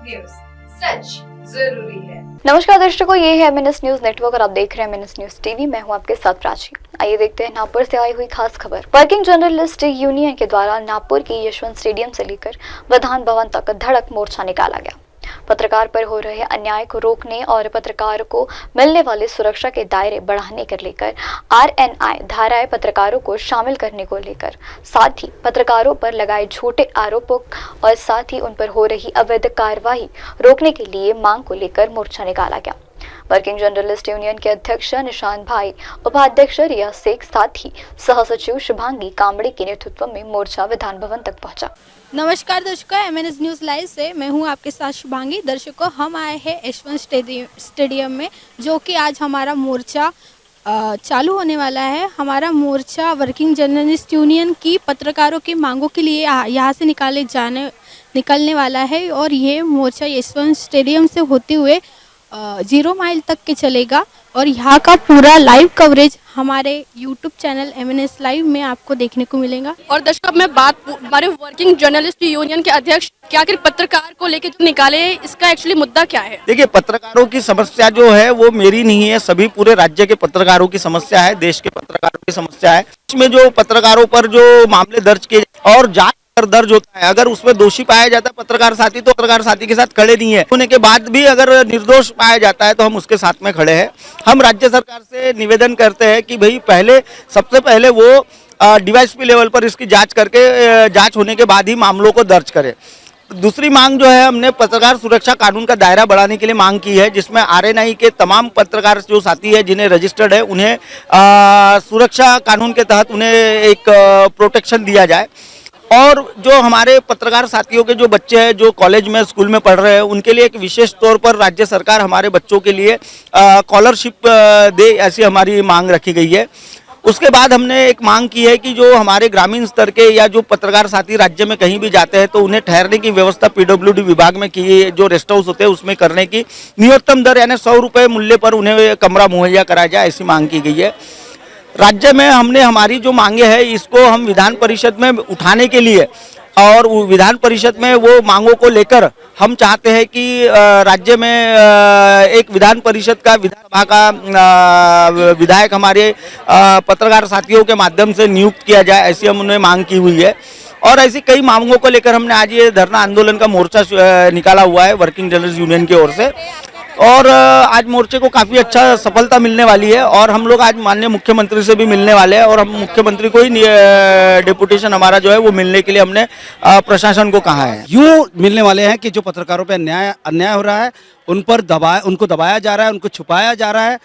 News, सच जरूरी है। नमस्कार दर्शकों, ये है एमएनएस न्यूज नेटवर्क और आप देख रहे हैं एमएनएस न्यूज टीवी। मैं हूं आपके साथ प्राची। आइए देखते हैं नागपुर से आई हुई खास खबर। वर्किंग जर्नलिस्ट यूनियन के द्वारा नागपुर की यशवंत स्टेडियम से लेकर विधान भवन तक धड़क मोर्चा निकाला गया। पत्रकार पर हो रहे अन्याय को रोकने और पत्रकार को मिलने वाली सुरक्षा के दायरे बढ़ाने को लेकर आरएनआई धाराएं पत्रकारों को शामिल करने को लेकर, साथ ही पत्रकारों पर लगाए झूठे आरोपों और साथ ही उन पर हो रही अवैध कार्रवाई रोकने के लिए मांग को लेकर मोर्चा निकाला गया। वर्किंग जर्नलिस्ट यूनियन के अध्यक्ष निशान भाई, उपाध्यक्ष रिया शेख, साथ ही सह सचिव शुभांगी कांबड़े के नेतृत्व में मोर्चा विधान भवन तक पहुंचा। नमस्कार दर्शकों, एमएनएस न्यूज़ लाइव से मैं हूं आपके साथ शुभांगी। दर्शकों, हम आए हैं यशवंत स्टेडियम में, जो कि आज हमारा मोर्चा चालू होने वाला है। हमारा मोर्चा वर्किंग जर्नलिस्ट यूनियन की पत्रकारों की मांगों के लिए यहाँ से निकलने वाला है और ये मोर्चा यशवंत स्टेडियम से होते हुए 0 माइल तक के चलेगा और यहाँ का पूरा लाइव कवरेज हमारे यूट्यूब चैनल एमएनएस लाइव में आपको देखने को मिलेगा। और दर्शकों, मैं बात हमारे वर्किंग जर्नलिस्ट यूनियन के अध्यक्ष क्या आखिर पत्रकार को लेकर जो निकाले, इसका एक्चुअली मुद्दा क्या है? देखिए, पत्रकारों की समस्या जो है वो मेरी नहीं है, सभी पूरे राज्य के पत्रकारों की समस्या है, देश के पत्रकारों की समस्या है। इसमें जो पत्रकारों पर जो मामले दर्ज किए और जांच दर्ज होता है, अगर उसमें दोषी पाया जाता है पत्रकार साथी, तो पत्रकार साथी के साथ खड़े नहीं है। होने के बाद भी अगर निर्दोष पाया जाता है तो हम उसके साथ में खड़े हैं। हम राज्य सरकार से निवेदन करते हैं कि भाई सबसे पहले वो डीवाईएसपी लेवल पर इसकी जांच करके जांच होने के बाद ही मामलों को दर्ज करे। दूसरी मांग जो है, हमने पत्रकार सुरक्षा कानून का दायरा बढ़ाने के लिए मांग की है, जिसमें आरएनआई के तमाम पत्रकार जो साथी है जिन्हें रजिस्टर्ड है उन्हें सुरक्षा कानून के तहत उन्हें एक प्रोटेक्शन दिया जाए। और जो हमारे पत्रकार साथियों के जो बच्चे हैं जो कॉलेज में स्कूल में पढ़ रहे हैं, उनके लिए एक विशेष तौर पर राज्य सरकार हमारे बच्चों के लिए स्कॉलरशिप दे, ऐसी हमारी मांग रखी गई है। उसके बाद हमने एक मांग की है कि जो हमारे ग्रामीण स्तर के या जो पत्रकार साथी राज्य में कहीं भी जाते हैं तो उन्हें ठहरने की व्यवस्था पीडब्ल्यूडी विभाग में की, जो रेस्ट हाउस होते हैं उसमें करने की न्यूनतम दर यानी 100 रुपये मूल्य पर उन्हें कमरा मुहैया कराया जाए, ऐसी मांग की गई है। राज्य में हमने हमारी जो मांगे हैं इसको हम विधान परिषद में उठाने के लिए और विधान परिषद में वो मांगों को लेकर हम चाहते हैं कि राज्य में एक विधान परिषद का विधानसभा का विधायक हमारे पत्रकार साथियों के माध्यम से नियुक्त किया जाए, ऐसी हमने मांग की हुई है। और ऐसी कई मांगों को लेकर हमने आज ये धरना आंदोलन का मोर्चा निकाला हुआ है वर्किंग जर्नलिस्ट यूनियन की ओर से। और आज मोर्चे को काफ़ी अच्छा सफलता मिलने वाली है और हम लोग आज माननीय मुख्यमंत्री से भी मिलने वाले हैं और हम मुख्यमंत्री को ही डेपुटेशन हमारा जो है वो मिलने के लिए हमने प्रशासन को कहा है। यूँ मिलने वाले हैं कि जो पत्रकारों पे अन्याय हो रहा है, उनको दबाया जा रहा है, उनको छुपाया जा रहा है,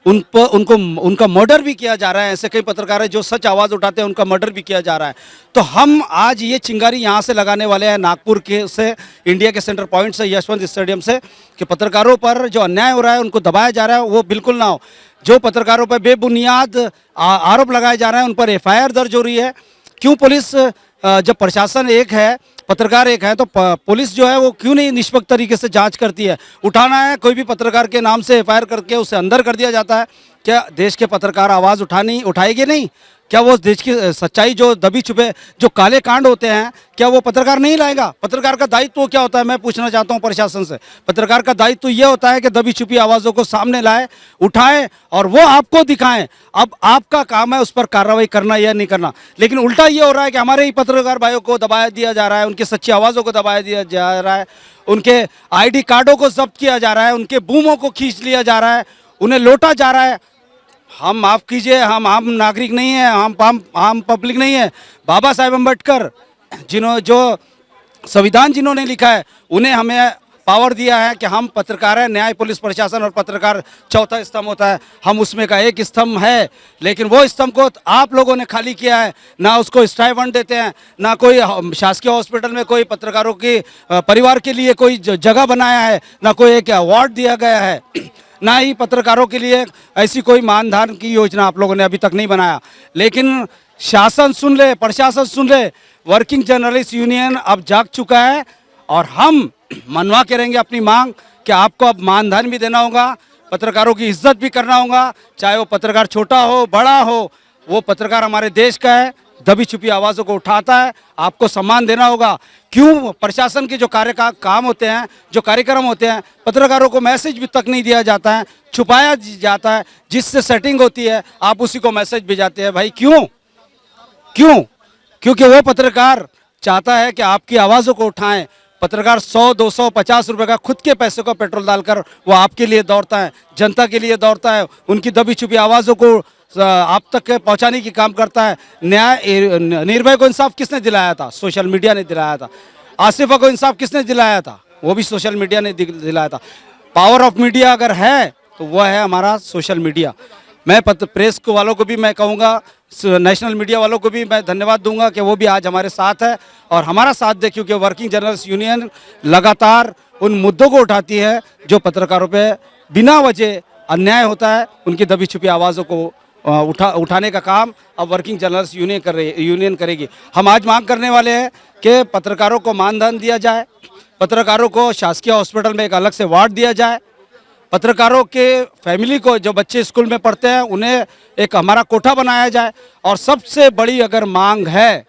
उनका मर्डर भी किया जा रहा है। ऐसे कई पत्रकार हैं जो सच आवाज़ उठाते हैं, उनका मर्डर भी किया जा रहा है। तो हम आज ये चिंगारी यहाँ से लगाने वाले हैं, नागपुर के से, इंडिया के सेंटर पॉइंट से, यशवंत स्टेडियम से, कि पत्रकारों पर जो अन्याय हो रहा है, उनको दबाया जा रहा है, वो बिल्कुल ना हो। जो पत्रकारों पर बेबुनियाद आरोप लगाए जा रहे हैं, उन पर FIR दर्ज हो रही है। क्यों पुलिस, जब प्रशासन एक है, पत्रकार एक है, तो पुलिस जो है वो क्यों नहीं निष्पक्ष तरीके से जांच करती है? उठाना है कोई भी पत्रकार के नाम से FIR करके उसे अंदर कर दिया जाता है। क्या देश के पत्रकार आवाज़ उठाएंगे नहीं? क्या वो देश की सच्चाई जो दबी छुपे जो काले कांड होते हैं, क्या वो पत्रकार नहीं लाएगा? पत्रकार का दायित्व क्या होता है, मैं पूछना चाहता हूं प्रशासन से। पत्रकार का दायित्व ये होता है कि दबी छुपी आवाज़ों को सामने लाए, उठाएं और वो आपको दिखाएं। अब आपका काम है उस पर कार्रवाई करना या नहीं करना। लेकिन उल्टा ये हो रहा है कि हमारे ही पत्रकार भाइयों को दबाया दिया जा रहा है, उनकी सच्ची आवाज़ों को दबाया दिया जा रहा है, उनके ID कार्डों को जब्त किया जा रहा है, उनके बूमों को खींच लिया जा रहा है, उन्हें लौटा जा रहा है। हम माफ़ कीजिए, हम आम नागरिक नहीं हैं, हम पब्लिक नहीं है। बाबा साहेब अम्बेडकर जो संविधान जिन्होंने लिखा है, उन्हें हमें पावर दिया है कि हम पत्रकार हैं। न्याय, पुलिस, प्रशासन और पत्रकार चौथा स्तंभ होता है, हम उसमें का एक स्तंभ है। लेकिन वो स्तंभ को आप लोगों ने खाली किया है, ना उसको स्टाइपेंड देते हैं, ना कोई शासकीय हॉस्पिटल में कोई पत्रकारों के परिवार के लिए कोई जगह बनाया है, ना कोई एक अवार्ड दिया गया है, ना ही पत्रकारों के लिए ऐसी कोई मानधन की योजना आप लोगों ने अभी तक नहीं बनाया। लेकिन शासन सुन ले, प्रशासन सुन ले, वर्किंग जर्नलिस्ट यूनियन अब जाग चुका है और हम मनवा के रहेंगे अपनी मांग कि आपको अब मानधन भी देना होगा, पत्रकारों की इज्जत भी करना होगा, चाहे वो पत्रकार छोटा हो बड़ा हो, वो पत्रकार हमारे देश का है, दबी छुपी आवाज़ों को उठाता है। आपको सम्मान देना होगा। क्यों प्रशासन के जो काम होते हैं, जो कार्यक्रम होते हैं, पत्रकारों को मैसेज भी तक नहीं दिया जाता है, छुपाया जाता है, जिससे सेटिंग होती है आप उसी को मैसेज भेजाते हैं। भाई क्यों? क्योंकि वो पत्रकार चाहता है कि आपकी आवाज़ों को उठाएं। पत्रकार 100, 200, 50 रुपए का खुद के पैसे को पेट्रोल डालकर वो आपके लिए दौड़ता है, जनता के लिए दौड़ता है, उनकी दबी छुपी आवाज़ों को आप तक पहुंचाने की काम करता है। निर्भया को इंसाफ किसने दिलाया था? सोशल मीडिया ने दिलाया था। आसिफा को इंसाफ किसने दिलाया था? वो भी सोशल मीडिया ने दिलाया था। पावर ऑफ मीडिया अगर है तो वह है हमारा सोशल मीडिया। मैं प्रेस को वालों को भी मैं कहूँगा, नेशनल मीडिया वालों को भी मैं धन्यवाद दूंगा कि वो भी आज हमारे साथ है और हमारा साथ दे, क्योंकि वर्किंग जर्नलिस्ट यूनियन लगातार उन मुद्दों को उठाती है जो पत्रकारों पे बिना वजह अन्याय होता है। उनकी दबी छुपी आवाज़ों को उठाने का काम अब वर्किंग जर्नलिस्ट यूनियन करेगी। हम आज मांग करने वाले हैं कि पत्रकारों को मानधन दिया जाए, पत्रकारों को शासकीय हॉस्पिटल में एक अलग से वार्ड दिया जाए, पत्रकारों के फैमिली को जो बच्चे स्कूल में पढ़ते हैं उन्हें एक हमारा कोठा बनाया जाए। और सबसे बड़ी अगर मांग है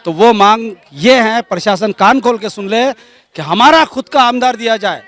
तो वो मांग ये है, प्रशासन कान खोल के सुन ले, कि हमारा खुद का आमदार दिया जाए।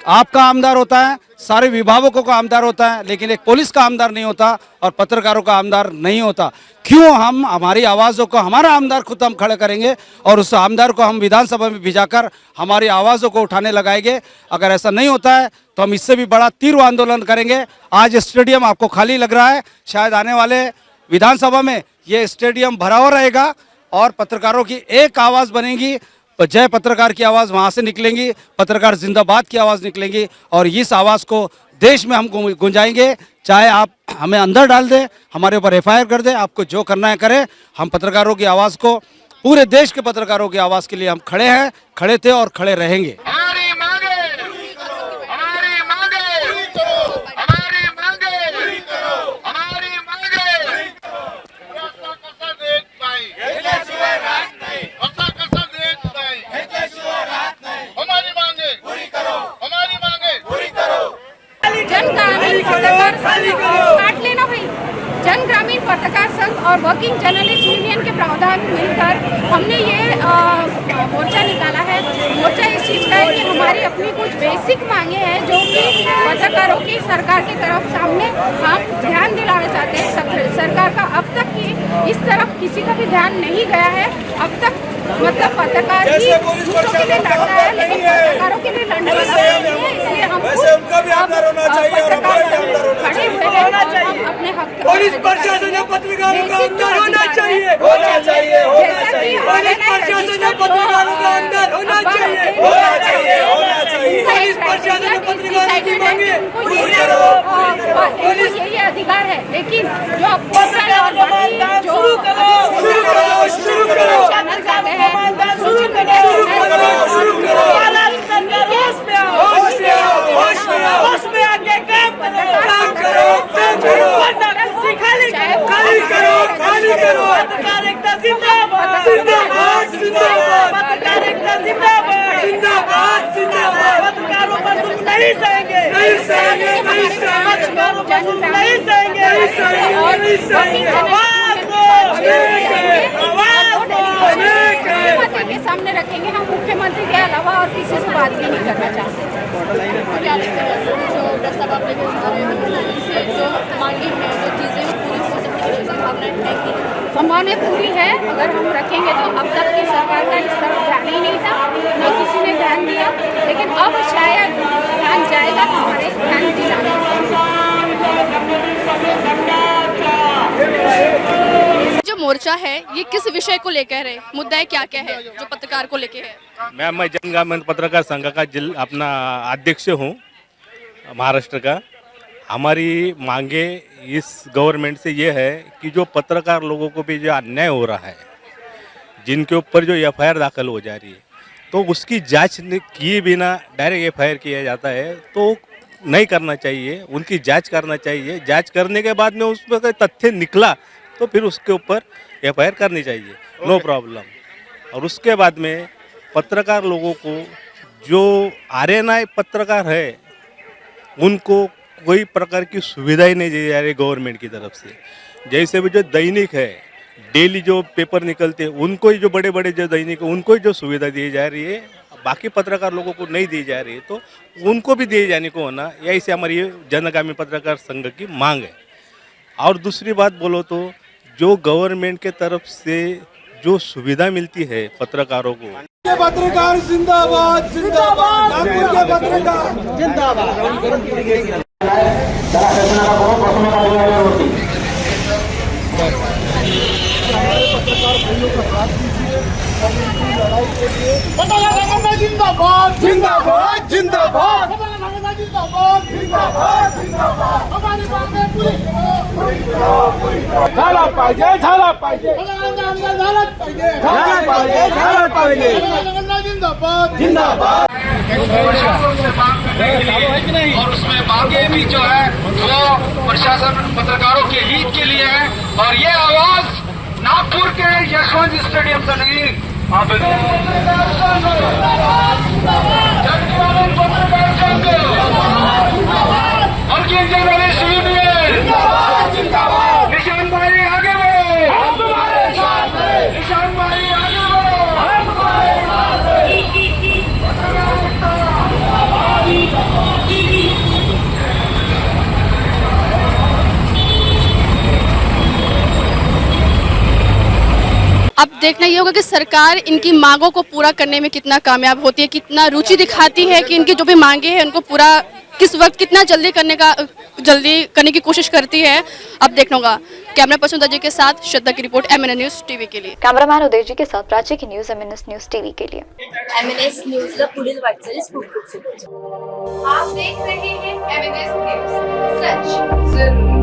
आपका आमदार होता है, सारे विभागों का आमदार होता है, लेकिन एक पुलिस का आमदार नहीं होता और पत्रकारों का आमदार नहीं होता। क्यों हम हमारी आवाज़ों को, हमारा आमदार खुद हम खड़े करेंगे और उस आमदार को हम विधानसभा में भिजाकर हमारी आवाज़ों को उठाने लगाएंगे? अगर ऐसा नहीं होता है तो हम इससे भी बड़ा तीव्र आंदोलन करेंगे। आज स्टेडियम आपको खाली लग रहा है, शायद आने वाले विधानसभा में ये स्टेडियम भरा हुआ रहेगा और पत्रकारों की एक आवाज़ बनेगी। जय पत्रकार की आवाज़ वहाँ से निकलेंगी, पत्रकार जिंदाबाद की आवाज़ निकलेंगी और इस आवाज़ को देश में हम गुंजाएंगे। चाहे आप हमें अंदर डाल दें, हमारे ऊपर एफआईआर कर दें, आपको जो करना है करें। हम पत्रकारों की आवाज़ को, पूरे देश के पत्रकारों की आवाज़ के लिए हम खड़े हैं, खड़े थे और खड़े रहेंगे। जन ग्रामीण पत्रकार संघ और वर्किंग जर्नलिस्ट यूनियन के प्रावधान मिलकर हमने ये मोर्चा निकाला है। मोर्चा इस चीज़ का है कि हमारी अपनी कुछ बेसिक मांगे हैं जो कि पत्रकारों की सरकार की तरफ सामने हम ध्यान दिलाना चाहते हैं। सरकार का अब तक की इस तरफ किसी का भी ध्यान नहीं गया है। अब तक मतलब पत्रकार ही दूसरों के लिए लड़ता है, लेकिन पत्रकारों के लिए लड़ने वाला नहीं है। इसलिए हम खड़े हुए हैं, हम अपने हक पुलिस प्रशासन ने पत्रकारों का अंदर होना चाहिए, होना चाहिए, होना चाहिए। पुलिस प्रशासन ने पत्रकारों का अंदर होना चाहिए, होना चाहिए, होना चाहिए। पुलिस प्रशासन ने पत्रकारों की मांगे पूरी करो। पुलिस यही अधिकार है, लेकिन जो पोर्टल और जो शुरू करो, शुरू करो, शुरू करो, चैनल जाते हैं, शुरू करो, शुरू करो। होश में आओ, होश में आओ, होश में आओ, होश में आके काम करो, काम करो, काम करो। खाली करो, खाली करो। पत्रकार एकता जिंदाबाद, जिंदाबाद, जिंदाबाद। पत्रकार एकता जिंदाबाद, जिंदाबाद, जिंदाबाद। पत्रकारों पर जुल्म नहीं सहेंगे, नहीं सहेंगे, नहीं सहेंगे। पत्रकारों पर जुल्म नहीं सहेंगे, नहीं सहेंगे, नहीं सहेंगे। आवाज दो, आवाज दो, मुख्यमंत्री के सामने रखेंगे। हम मुख्यमंत्री के अलावा और किसी से बात भी नहीं करना चाहते। क्या लगता है जो प्रस्ताव आप लेकर आ रहे हैं, इससे जो मांगे हैं, जो चीज़ें पूरी हो सकती है, संभावनाएं है कि संभावनाएं पूरी है अगर हम रखेंगे तो। अब तक की सरकार का इस तरफ ध्यान ही नहीं था, न किसी ने ध्यान दिया, लेकिन अब शायद ध्यान जाएगा हमारे ध्यान दिलाने। जो मोर्चा है ये किस विषय को लेकर है, मुद्दा क्या क्या है जो पत्रकार को लेकर है? मैं जन ग्रामीण पत्रकार संघ का अपना अध्यक्ष हूँ महाराष्ट्र का। हमारी मांगे इस गवर्नमेंट से ये है कि जो पत्रकार लोगों को भी जो अन्याय हो रहा है, जिनके ऊपर जो एफआईआर दाखिल हो जा रही है, तो उसकी जांच किए बिना डायरेक्ट एफआईआर किया जाता है तो नहीं करना चाहिए। उनकी जांच करना चाहिए। जांच करने के बाद में उसमें कोई तथ्य निकला तो फिर उसके ऊपर एफआईआर करनी चाहिए, नो प्रॉब्लम। और उसके बाद में पत्रकार लोगों को, जो आरएनआई पत्रकार है, उनको कोई प्रकार की सुविधा ही नहीं दी जा रही गवर्नमेंट की तरफ से। जैसे भी जो दैनिक है, डेली जो पेपर निकलते हैं उनको ही, जो बड़े बड़े जो दैनिक उनको ही जो सुविधा दी जा रही है, बाकी पत्रकार लोगों को नहीं दी जा रही है, तो उनको भी दिए जाने को होना, यही से हमारी ये जनगामी पत्रकार संघ की मांग है। और दूसरी बात बोलो तो जो गवर्नमेंट के तरफ से जो सुविधा मिलती है पत्रकारों को, पत्रकार जिंदाबाद जिंदाबाद, नागपुर के पत्रकार जिंदाबाद। जिंदाबाद जिंदाबाद जिंदाबाद जिंदाबाद जिंदाबाद जिंदाबाद, हमारी मांगे पूरी झाला पाहिजे, झाला पाहिजे, झाला पाहिजे, झाला पाहिजे, झाला पाहिजे, जिंदाबाद जिंदाबाद। और उसमें मांगे भी जो है वो प्रशासन पत्रकारों के हित के लिए है, और ये आवाज नागपुर के यशवंत स्टेडियम से नहीं, वर्किंग जर्नलिस्ट यूनियन निशान भाई आगे बढ़ो, निशान भाई आगे अब देखना ये होगा कि सरकार इनकी मांगों को पूरा करने में कितना कामयाब होती है, कितना रुचि दिखाती है कि इनकी जो भी मांगे हैं उनको पूरा किस वक्त कितना जल्दी करने की कोशिश करती है। अब देखना होगा। कैमरा पर्सन अजय के साथ श्रद्धा की रिपोर्ट MNS न्यूज टीवी के लिए। कॅमेरामॅन उदय जी के साथ प्राची की न्यूज MNS न्यूज टीवी के लिए। MNS न्यूजला पुढील वाटचाली खूप खूप शुभेच्छा। आप देख रहे हैं MNS न्यूज, सच जरूरी।